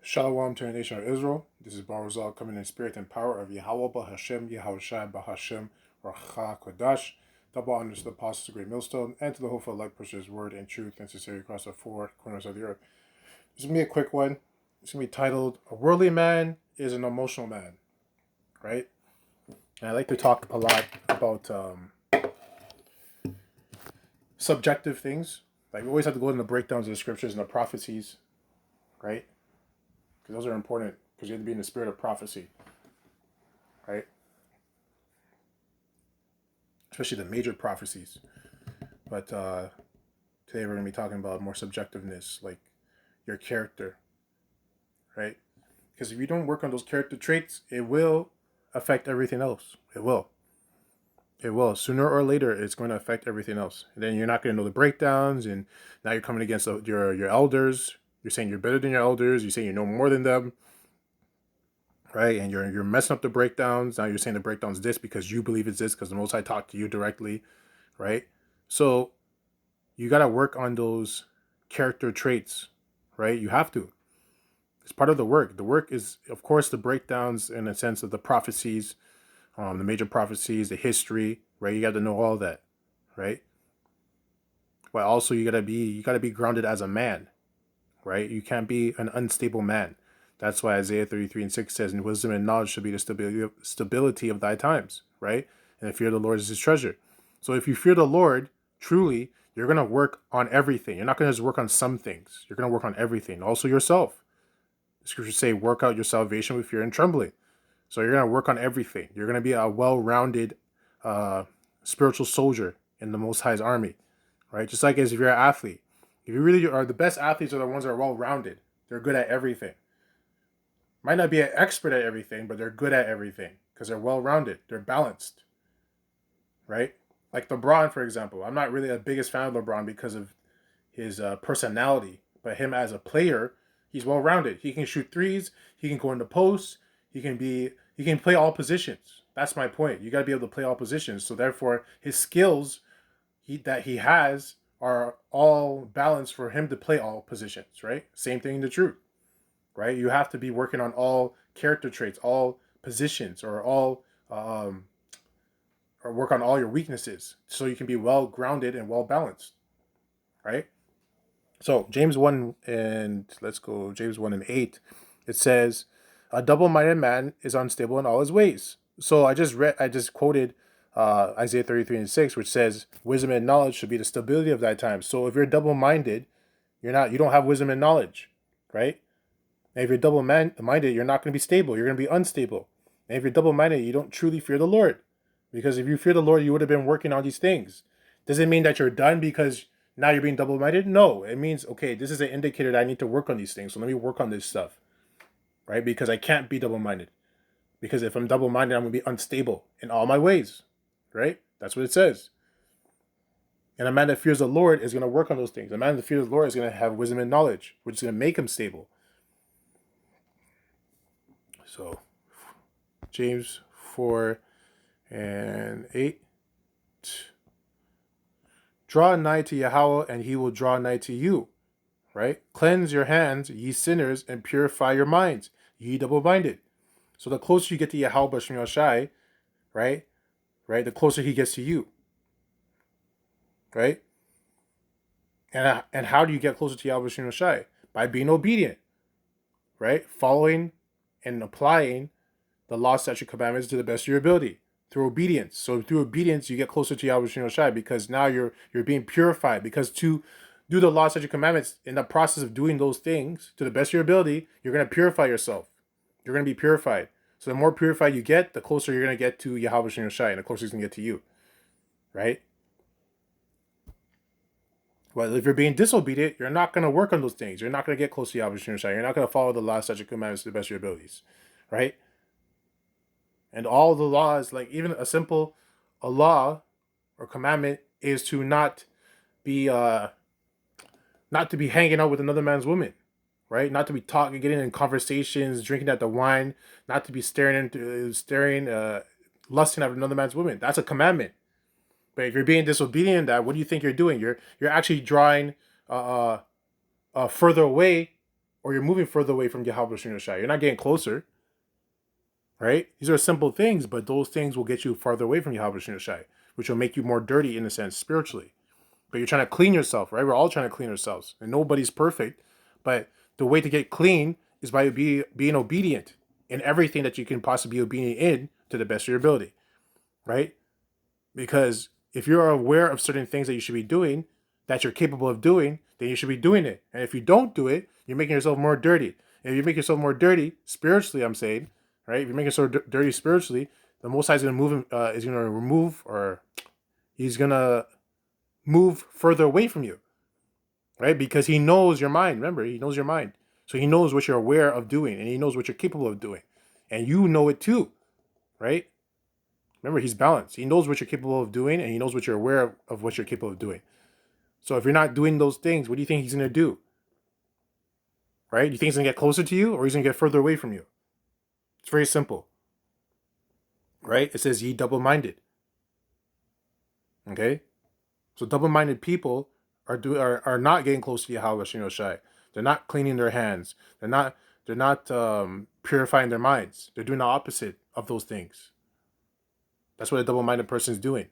Shalom to the nation of Israel. This is Barzal coming in spirit and power of Yahweh Bahashem, Yahushai Bahashem, Racha Kodash. Double honors to the apostles of Great Millstone and to the hopeful elect pushers word and truth necessary across the four corners of the earth. This is going to be a quick one. It's going to be titled, A Worldly Man is an Emotional Man. Right? And I like to talk a lot about subjective things. Like we always have to go into the breakdowns of the scriptures and the prophecies. Right? Because those are important, because you have to be in the spirit of prophecy, right? Especially the major prophecies. But today we're going to be talking about more subjectiveness, like your character, right? Because if you don't work on those character traits, it will affect everything else. It will. It will. Sooner or later, it's going to affect everything else. And then you're not going to know the breakdowns, and now you're coming against your elders. You're saying you're better than your elders. You're saying you know more than them. Right, and you're messing up the breakdowns. Now you're saying the breakdown's this because you believe it's this because the Most High talked to you directly, right? So you got to work on those character traits, right? You have to. It's part of the work. The work is, of course, the breakdowns in a sense of the prophecies, the major prophecies, the history, right? You got to know all that, right? But also you got to be grounded as a man, right? You can't be an unstable man. That's why Isaiah 33:6 says, "In wisdom and knowledge shall be the stability of thy times," right? And the fear of the Lord is his treasure. So if you fear the Lord, truly, you're going to work on everything. You're not going to just work on some things. You're going to work on everything. Also yourself. The scriptures say, work out your salvation with fear and trembling. So you're going to work on everything. You're going to be a well-rounded spiritual soldier in the Most High's army, right? Just like as if you're an athlete. If you really are, the best athletes are the ones that are well-rounded. They're good at everything. Might not be an expert at everything, but they're good at everything because they're well-rounded. They're balanced, right? Like LeBron, for example. I'm not really the biggest fan of LeBron because of his personality, but him as a player, he's well-rounded. He can shoot threes. He can go into posts. He can play all positions. That's my point. You got to be able to play all positions. So therefore, his skills that he has are all balanced for him to play all positions, right? Same thing in the truth. Right? You have to be working on all character traits, all positions, or work on all your weaknesses so you can be well grounded and well balanced. Right? So James 1 and let's go James 1 and 8. It says, a double-minded man is unstable in all his ways. So I just quoted Isaiah 33:6, which says, wisdom and knowledge should be the stability of thy time. So if you're double-minded, you don't have wisdom and knowledge, right? And if you're double-minded, you're not going to be stable. You're going to be unstable. And if you're double-minded, you don't truly fear the Lord. Because if you fear the Lord, you would have been working on these things. Does it mean that you're done because now you're being double-minded? No. It means, okay, this is an indicator that I need to work on these things. So let me work on this stuff. Right? Because I can't be double-minded. Because if I'm double-minded, I'm going to be unstable in all my ways. Right? That's what it says. And a man that fears the Lord is going to work on those things. A man that fears the Lord is going to have wisdom and knowledge, which is going to make him stable. So, James 4 and 8. Draw nigh to Yahweh, and he will draw nigh to you. Right? Cleanse your hands, ye sinners, and purify your minds, ye double-minded. So the closer you get to Yahweh B'Shem Yahushai, right? The closer he gets to you. Right? And how do you get closer to Yahweh B'Shem Yahushai? By being obedient. Right? Following and applying the law, statute, commandments to the best of your ability through obedience. So through obedience, you get closer to Yahweh Shai because now you're being purified. Because to do the law, statute, commandments, in the process of doing those things to the best of your ability, you're going to purify yourself. You're going to be purified. So the more purified you get, the closer you're going to get to Yahweh Shai, and the closer he's going to get to you. Right? Well, if you're being disobedient, you're not going to work on those things. You're not going to get close to Yahweh Shai. You're not going to follow the law, statute, commandments to the best of your abilities. Right? And all the laws, like even a law or commandment is to not be hanging out with another man's woman, right? Not to be talking, getting in conversations, drinking at the wine, not to be lusting at another man's woman. That's a commandment. But if you're being disobedient in that, what do you think you're doing? You're actually drawing further away or you're moving further away from Yahweh Shai. You're not getting closer, right? These are simple things, but those things will get you farther away from Yahweh Shai, which will make you more dirty in a sense spiritually. But you're trying to clean yourself, right? We're all trying to clean ourselves, and nobody's perfect. But the way to get clean is by being obedient in everything that you can possibly be obedient in to the best of your ability, right? Because if you're aware of certain things that you should be doing, that you're capable of doing, then you should be doing it. And if you don't do it, you're making yourself more dirty. And if you make yourself more dirty spiritually, I'm saying, right? If you make yourself dirty spiritually, the Most High is going to move. Is going to remove, or He's going to move further away from you, right? Because He knows your mind. Remember, He knows your mind, so He knows what you're aware of doing, and He knows what you're capable of doing, and you know it too, right? Remember, He's balanced. He knows what you're capable of doing, and He knows what you're aware of what you're capable of doing. So if you're not doing those things, what do you think He's going to do? Right? You think He's going to get closer to you, or He's going to get further away from you? It's very simple. Right? It says, ye double-minded. Okay? So double-minded people are not getting close to Yahweh Shai. They're not cleaning their hands. They're not purifying their minds. They're doing the opposite of those things. That's what a double-minded person is doing.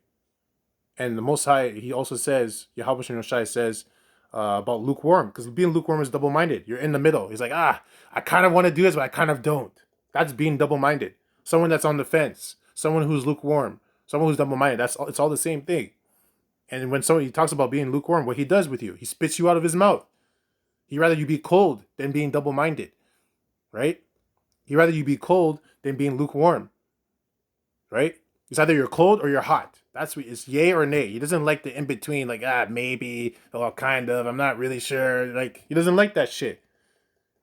And the Most High, He also says, Yahweh Shai says about lukewarm, because being lukewarm is double-minded. You're in the middle. He's like, I kind of want to do this, but I kind of don't. That's being double-minded. Someone that's on the fence, someone who's lukewarm, someone who's double-minded. It's all the same thing. And when somebody talks about being lukewarm, what he does with you, he spits you out of his mouth. He'd rather you be cold than being double-minded, right? He'd rather you be cold than being lukewarm, right? It's either you're cold or you're hot. That's what it's, yay or nay. He doesn't like the in-between, like, maybe, or kind of, I'm not really sure. Like, he doesn't like that shit,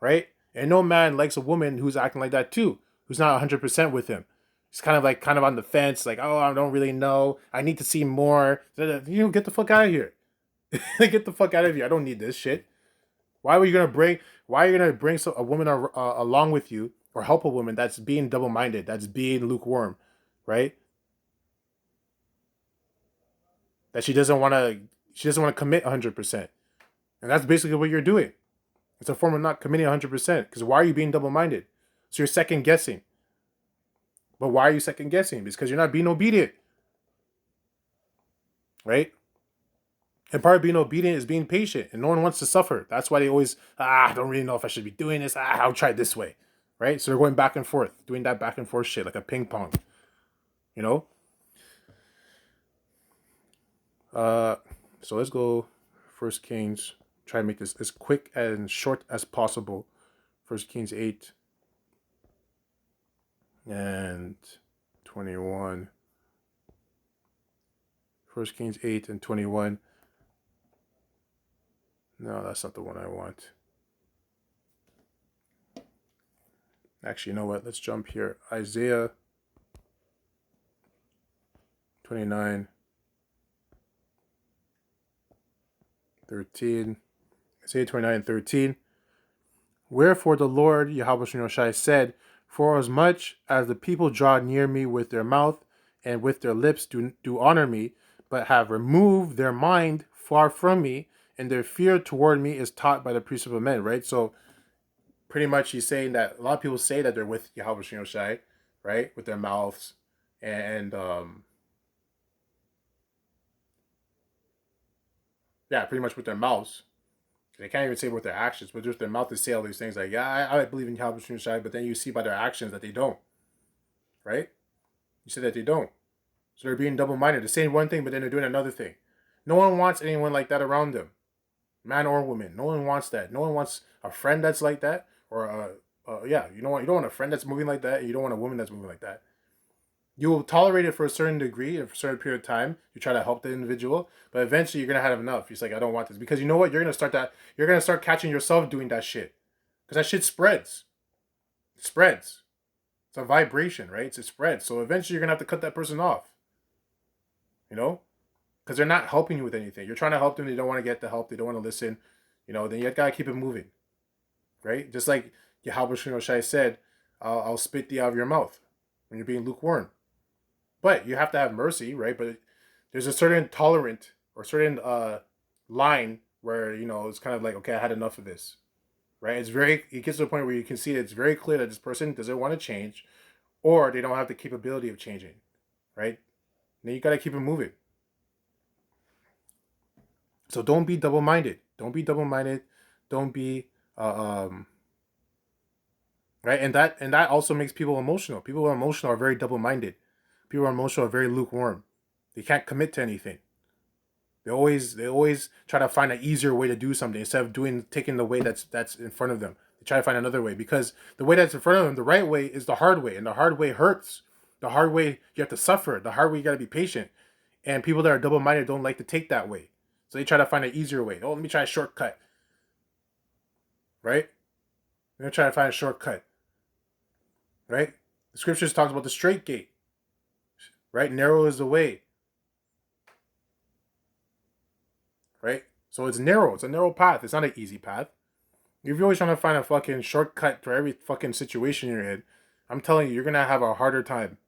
right? And no man likes a woman who's acting like that too, who's not 100% with him. He's kind of on the fence, like, I don't really know. I need to see more. Get the fuck out of here. Get the fuck out of here. I don't need this shit. Why are you gonna bring a woman along with you, or help a woman that's being double-minded, that's being lukewarm, right? That she doesn't want to commit 100%. And that's basically what you're doing. It's a form of not committing 100%. Because why are you being double-minded? So you're second guessing. But why are you second guessing? Because you're not being obedient. Right? And part of being obedient is being patient. And no one wants to suffer. That's why they always, I don't really know if I should be doing this. I'll try it this way. Right? So they're going back and forth. Doing that back and forth shit like a ping pong. You know? So let's go 1 Kings. Try to make this as quick and short as possible. 1 Kings 8 and 21. 1 Kings 8 and 21. No, that's not the one I want. Actually, you know what? Let's jump here. Isaiah 29. 13. Isaiah 29:13. Wherefore the Lord Yahweh Shai said, for as much as the people draw near me with their mouth and with their lips do honor me, but have removed their mind far from me, and their fear toward me is taught by the precept of men, right? So pretty much he's saying that a lot of people say that they're with Yahweh Shai, right? With their mouths and pretty much with their mouths. They can't even say with their actions, but just their mouth to say all these things like, I believe in Yahweh Shai, but then you see by their actions that they don't, right? You see that they don't. So they're being double-minded. They're saying one thing, but then they're doing another thing. No one wants anyone like that around them, man or woman. No one wants that. No one wants a friend that's like that, or you don't want a friend that's moving like that, and you don't want a woman that's moving like that. You will tolerate it for a certain degree and for a certain period of time. You try to help the individual, but eventually you're gonna have enough. You're like, I don't want this, because you know what? You're gonna start catching yourself doing that shit, because that shit spreads. It spreads. It's a vibration, right? It spreads. So eventually you're gonna have to cut that person off. You know, because they're not helping you with anything. You're trying to help them. They don't want to get the help. They don't want to listen. You know, then you gotta keep it moving, right? Just like Yahweh Shai said, I'll spit thee out of your mouth when you're being lukewarm. But you have to have mercy, right? But there's a certain tolerant or certain line where, it's kind of like, okay, I had enough of this, right? It gets to a point where you can see that it's very clear that this person doesn't want to change, or they don't have the capability of changing, right? Then you got to keep it moving. So don't be double minded. Don't be double minded. Don't be right. And that also makes people emotional. People who are emotional are very double minded. People who are emotional are very lukewarm. They can't commit to anything. They always try to find an easier way to do something instead of taking the way that's in front of them. They try to find another way because the way that's in front of them, the right way, is the hard way, and the hard way hurts. The hard way you have to suffer. The hard way you got to be patient. And people that are double minded don't like to take that way, so they try to find an easier way. Oh, let me try a shortcut. Right? They're gonna try to find a shortcut. Right? The scriptures talks about the straight gate. Right? Narrow is the way. Right? So it's narrow. It's a narrow path. It's not an easy path. If you're always trying to find a fucking shortcut for every fucking situation you're in, I'm telling you, you're gonna have a harder time.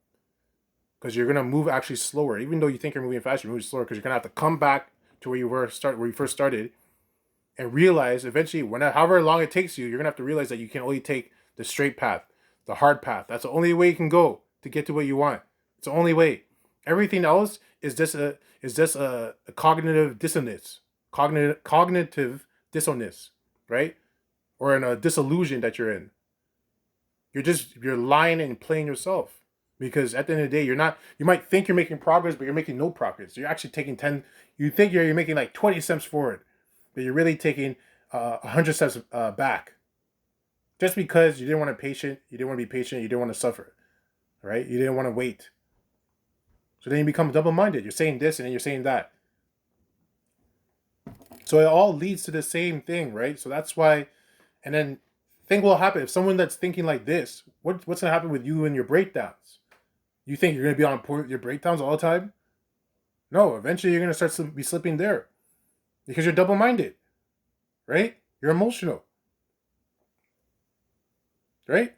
Because you're gonna move actually slower. Even though you think you're moving faster, you're moving slower because you're gonna have to come back to where you first started, and realize eventually, however long it takes you, you're gonna have to realize that you can only take the straight path, the hard path. That's the only way you can go to get to what you want. It's the only way. Everything else is just a cognitive dissonance, cognitive dissonance, right? Or in a disillusion that you're in. You're lying and playing yourself. Because at the end of the day, you might think you're making progress, but you're making no progress. You're actually taking 10, you think you're making like 20 steps forward, but you're really taking 100 steps back. Just because you didn't want to be patient, you didn't want to suffer, right? You didn't want to wait. So then you become double-minded. You're saying this and then you're saying that. So it all leads to the same thing, right? So that's why, and then think what will happen if someone that's thinking like this, what's going to happen with you and your breakdowns? You think you're going to be on point with your breakdowns all the time? No, eventually you're going to start to be slipping there because you're double-minded, right? You're emotional, right?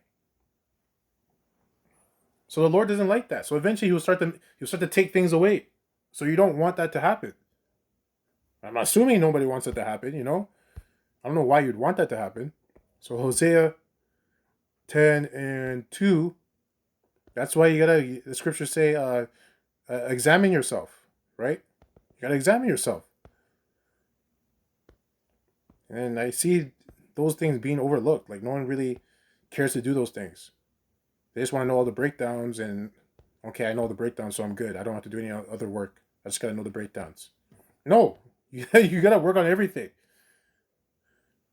So the Lord doesn't like that. So eventually he'll start to take things away. So you don't want that to happen. I'm assuming nobody wants it to happen, you know? I don't know why you'd want that to happen. So Hosea 10:2, that's why the scriptures say, examine yourself, right? You gotta examine yourself. And I see those things being overlooked. Like no one really cares to do those things. They just want to know all the breakdowns and okay, I know the breakdowns, so I'm good. I don't have to do any other work. I just gotta know the breakdowns. No, you gotta work on everything.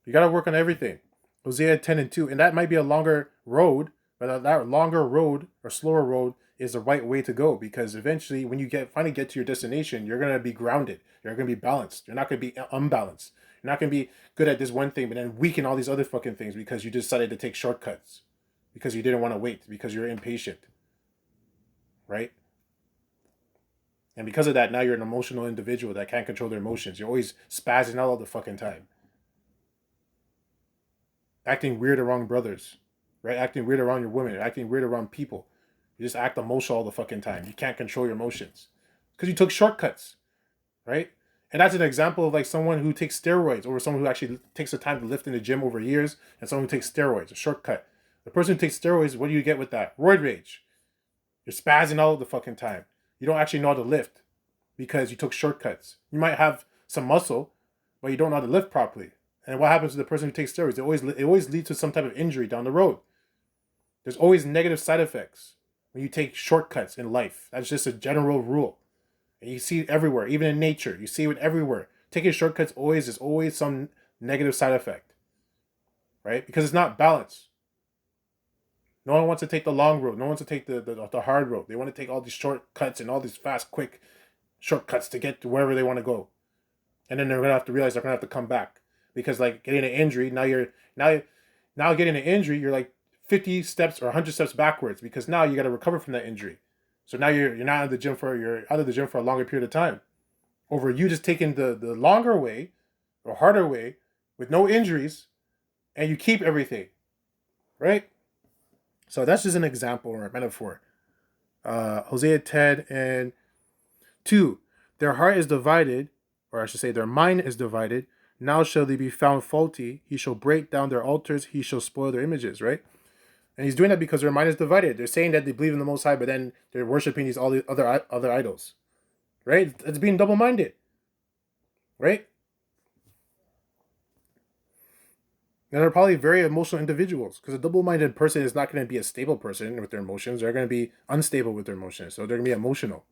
You gotta work on everything. Hosea 10:2, and that might be a longer road, but that longer road or slower road is the right way to go because eventually, when you finally get to your destination, you're gonna be grounded. You're gonna be balanced. You're not gonna be unbalanced. You're not gonna be good at this one thing, but then weaken all these other fucking things because you decided to take shortcuts, because you didn't want to wait, because you're impatient, right? And because of that, now you're an emotional individual that can't control their emotions. You're always spazzing out all the fucking time. Acting weird around brothers, right? Acting weird around your women, acting weird around people. You just act emotional all the fucking time. You can't control your emotions because you took shortcuts, right? And that's an example of like someone who takes steroids over someone who actually takes the time to lift in the gym over years and someone who takes steroids, a shortcut. The person who takes steroids, what do you get with that? Roid rage. You're spazzing all the fucking time. You don't actually know how to lift because you took shortcuts. You might have some muscle, but you don't know how to lift properly. And what happens to the person who takes steroids? It always leads to some type of injury down the road. There's always negative side effects when you take shortcuts in life. That's just a general rule. And you see it everywhere, even in nature. You see it everywhere. Taking shortcuts is always some negative side effect, right? Because it's not balanced. No one wants to take the long road. No one wants to take the hard road. They want to take all these shortcuts and all these fast, quick shortcuts to get to wherever they want to go. And then they're going to have to realize they're going to have to come back. Because like getting an injury, now getting an injury, you're like 50 steps or 100 steps backwards because now you got to recover from that injury. So now you're not out of the gym for a longer period of time. Over you just taking the longer way or harder way with no injuries and you keep everything. Right? So that's just an example or a metaphor. Hosea 10:2. Their heart is divided, or I should say their mind is divided. Now shall they be found faulty. He shall break down their altars. He shall spoil their images, right? And he's doing that because their mind is divided. They're saying that they believe in the Most High, but then they're worshiping these all the other idols, right? It's being double-minded, right? And they're probably very emotional individuals because a double-minded person is not going to be a stable person with their emotions. They're going to be unstable with their emotions, so they're going to be emotional.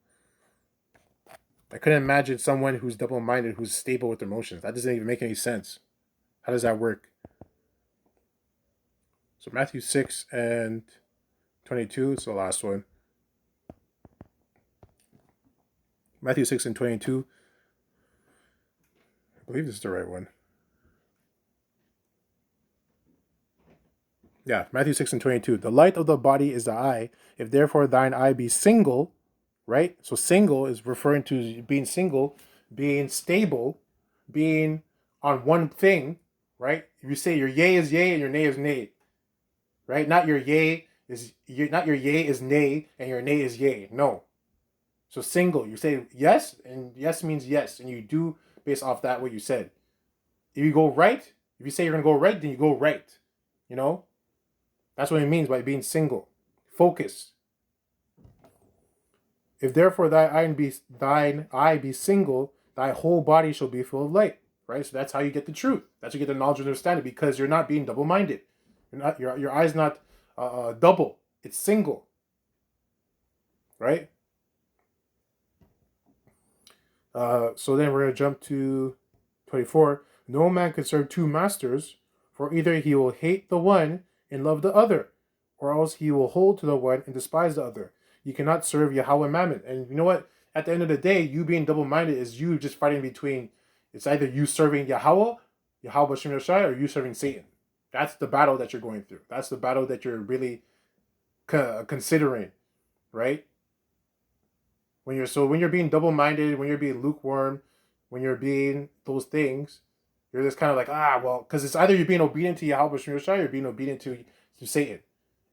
I couldn't imagine someone who's double-minded who's stable with their emotions. That doesn't even make any sense. How does that work? So Matthew 6 and 22 is the last one. Matthew 6 and 22. I believe this is the right one. Yeah, Matthew 6 and 22. The light of the body is the eye. If therefore thine eye be single, right? So single is referring to being single, being stable, being on one thing, right? If you say your yea is yea and your nay is nay, right? Not your yea is nay and your nay is yea. No. So single, you say yes, and yes means yes, and you do based off that what you said. If you go right, if you say you're gonna go right, then you go right. You know? That's what it means by being single. Focused. If therefore thine eye be single, thy whole body shall be full of light. Right? So that's how you get the truth. That's how you get the knowledge and understanding, because you're not being double-minded. Your eye's not double. It's single. Right? So then we're going to jump to 24. No man can serve two masters, for either he will hate the one and love the other, or else he will hold to the one and despise the other. You cannot serve Yahweh and Mammon. And you know what? At the end of the day, you being double-minded is you just fighting between, it's either you serving Yahweh Shem Yashai, or you serving Satan. That's the battle that you're going through. That's the battle that you're really considering, right? When you're being double-minded, when you're being lukewarm, when you're being those things, you're just kind of like, because it's either you're being obedient to Yahweh Shem Yashai, or you're being obedient to Satan.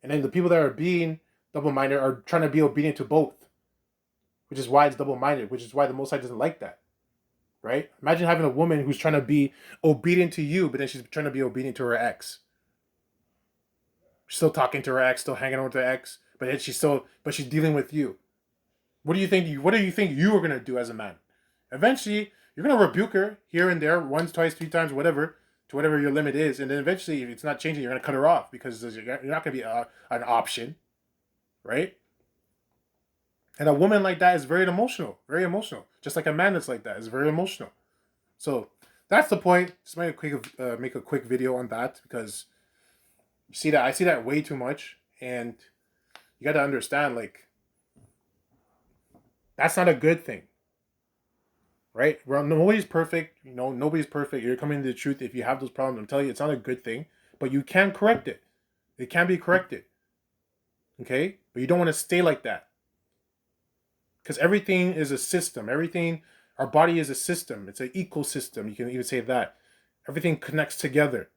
And then the people that are being double-minded are trying to be obedient to both, which is why it's double-minded, which is why the Most High doesn't like that, right? Imagine having a woman who's trying to be obedient to you, but then she's trying to be obedient to her ex. She's still talking to her ex, still hanging out with her ex, but then she's dealing with you. What do you think you are gonna do as a man? Eventually, you're gonna rebuke her here and there, once, twice, 3 times, whatever, to whatever your limit is, and then eventually, if it's not changing, you're gonna cut her off because you're not gonna be an option, right? And a woman like that is very emotional, just like a man that's like that is very emotional. So that's the point. Just make a quick video on that, because I see that way too much, and you got to understand, like, that's not a good thing, right? Well, nobody's perfect. Nobody's perfect. You're coming to the truth. If you have those problems, I'm telling you, it's not a good thing, but you can correct it. It can be corrected. Okay? But you don't want to stay like that. Because everything is a system. Our body is a system. It's an ecosystem. You can even say that. Everything connects together.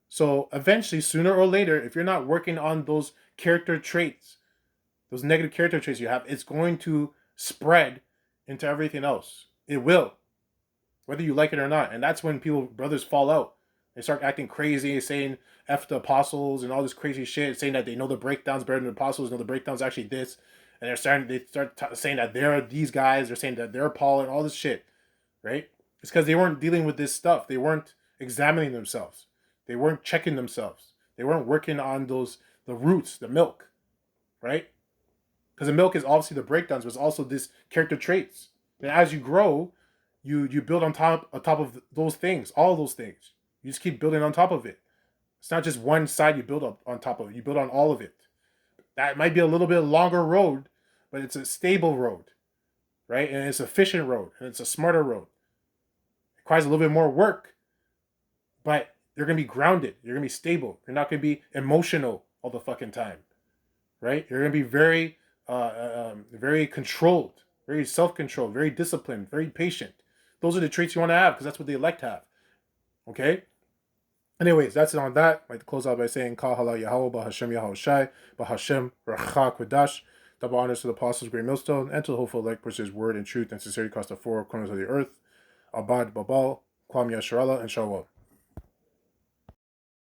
So eventually, sooner or later, if you're not working on those character traits, those negative character traits you have, it's going to spread into everything else. It will, whether you like it or not. And that's when brothers fall out. They start acting crazy, saying F the apostles and all this crazy shit, saying that they know the breakdowns better than the apostles, know the breakdowns actually this. And they start saying that they're these guys, they're saying that they're Paul and all this shit, right? It's because they weren't dealing with this stuff. They weren't examining themselves. They weren't checking themselves. They weren't working on the roots, the milk, right? Because the milk is obviously the breakdowns, but it's also this character traits. And as you grow, you build on top of those things, all those things. You just keep building on top of it. It's not just one side you build up on top of it. You build on all of it. That might be a little bit longer road, but it's a stable road, right? And it's an efficient road, and it's a smarter road. It requires a little bit more work, but you're going to be grounded. You're going to be stable. You're not going to be emotional all the fucking time, right? You're going to be very very controlled, very self-controlled, very disciplined, very patient. Those are the traits you want to have, because that's what the elect have. Okay? Anyways, that's it on that. I'd like to close out by saying, Kal Halal Yahweh, Bahashem Yahweh Shai, Bahashem Rachak Quadash. Double honors to the apostles, great millstone, and to the hopeful elect, which is word and truth and sincerity across the four corners of the earth. Abad Babal. Kwame Sharala, and Shalom.